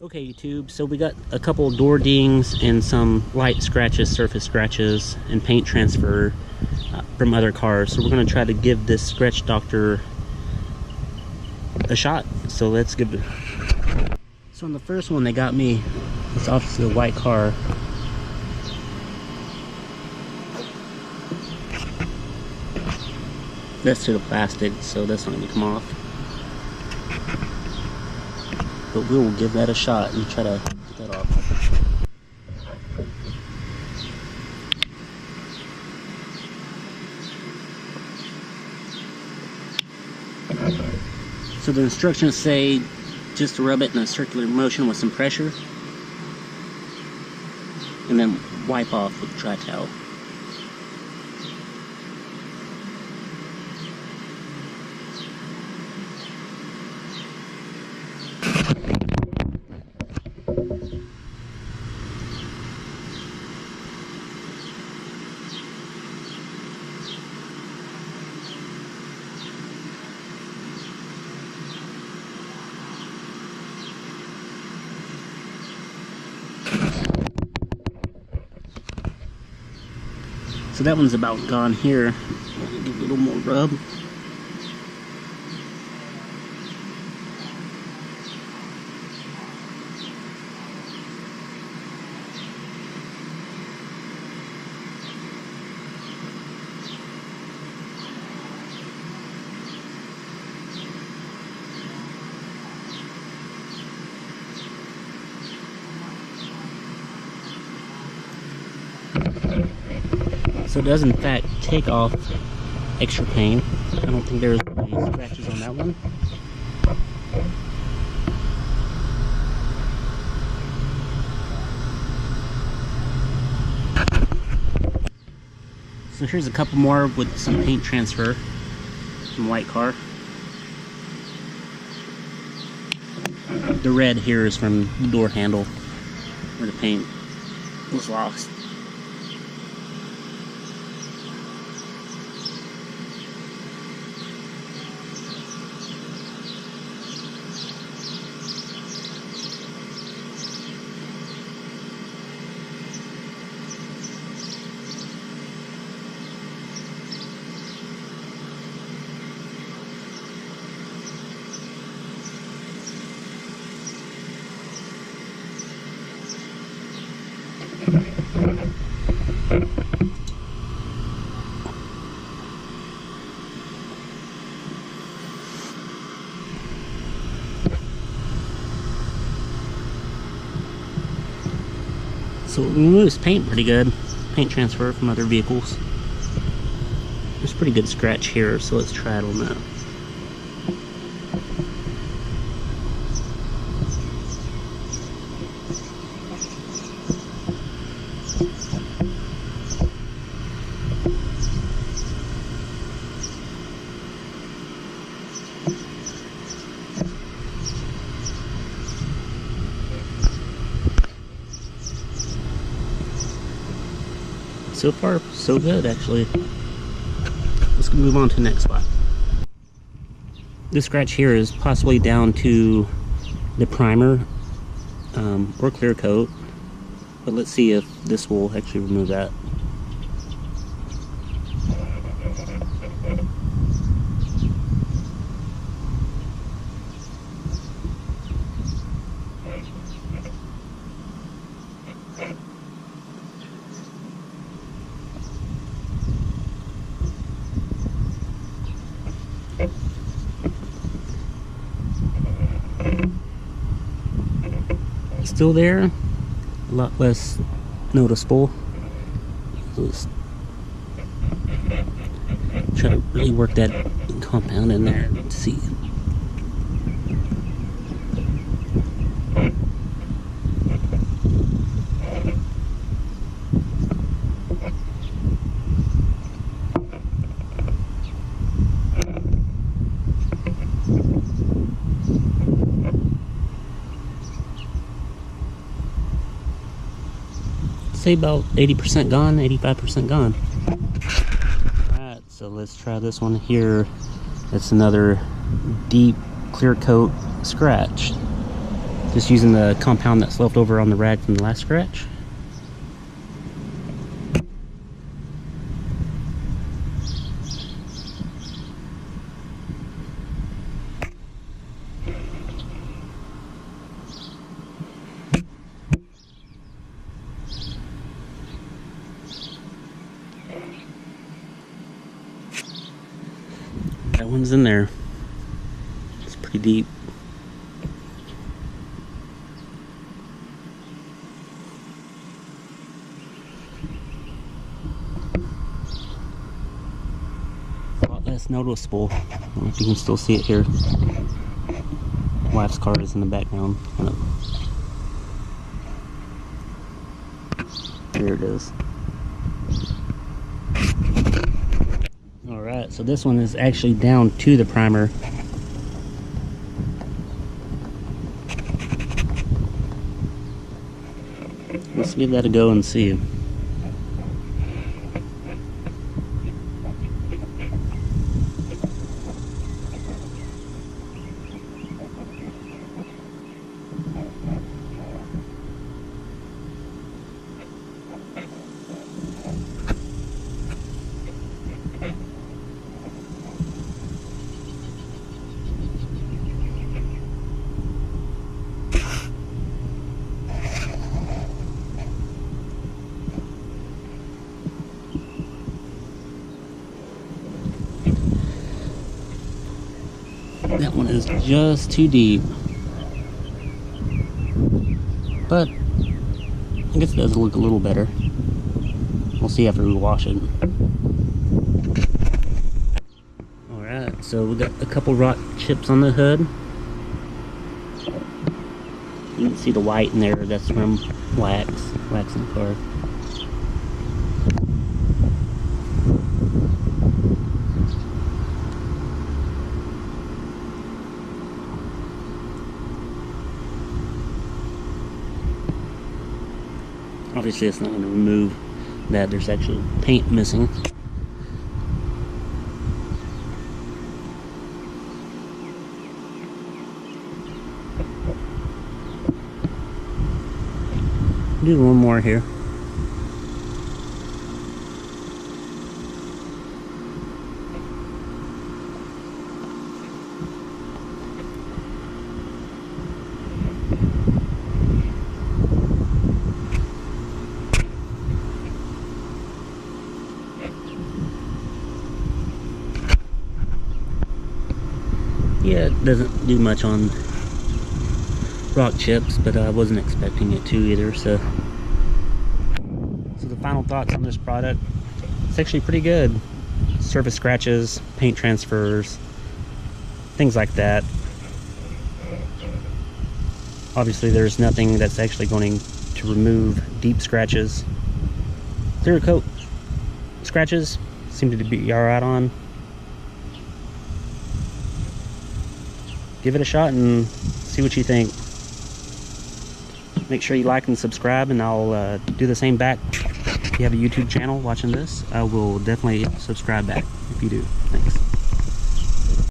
Okay, YouTube, so we got a couple door dings and some light scratches, surface scratches, and paint transfer from other cars. So we're going to try to give this Scratch Doctor a shot. So let's give it. So on the first one they got me, it's obviously a white car. That's to the plastic, so that's not going to come off. But we will give that a shot and try to get that off. So the instructions say just to rub it in a circular motion with some pressure and then wipe off with a dry towel. So that one's about gone here. Give it a little more rub. So it does in fact take off extra paint. I don't think there's any scratches on that one. So here's a couple more with some paint transfer from white car. The red here is from the door handle where the paint was lost. So it removes paint pretty good. Paint transfer from other vehicles. There's a pretty good scratch here, so let's try it on that. So far, so good, actually. Let's move on to the next spot. This scratch here is possibly down to the primer or clear coat, but let's see if this will actually remove that. Still there, a lot less noticeable. Let's try to really work that compound in there and see. Say about 80% gone, 85% gone. Alright, so let's try this one here. It's another deep clear coat scratch. Just using the compound that's left over on the rag from the last scratch. That one's in there. It's pretty deep. A lot less noticeable. I don't know if you can still see it here. Wife's car is in the background. There it is. Alright, so this one is actually down to the primer. Let's give that a go and see. That one is just too deep. But I guess it does look a little better. We'll see after we wash it. Alright, so we got a couple rock chips on the hood. You can see the white in there, that's from wax in the car. Obviously it's not going to remove that there's actually paint missing. Do one more here. Yeah, it doesn't do much on rock chips, but I wasn't expecting it to either. So the final thoughts on this product, it's actually pretty good. Surface scratches, paint transfers, things like that. Obviously there's nothing that's actually going to remove deep scratches. Clear coat scratches seem to be alright on. Give it a shot and see what you think. Make sure you like and subscribe, and I'll do the same back. If you have a YouTube channel watching this, I will definitely subscribe back if you do. Thanks.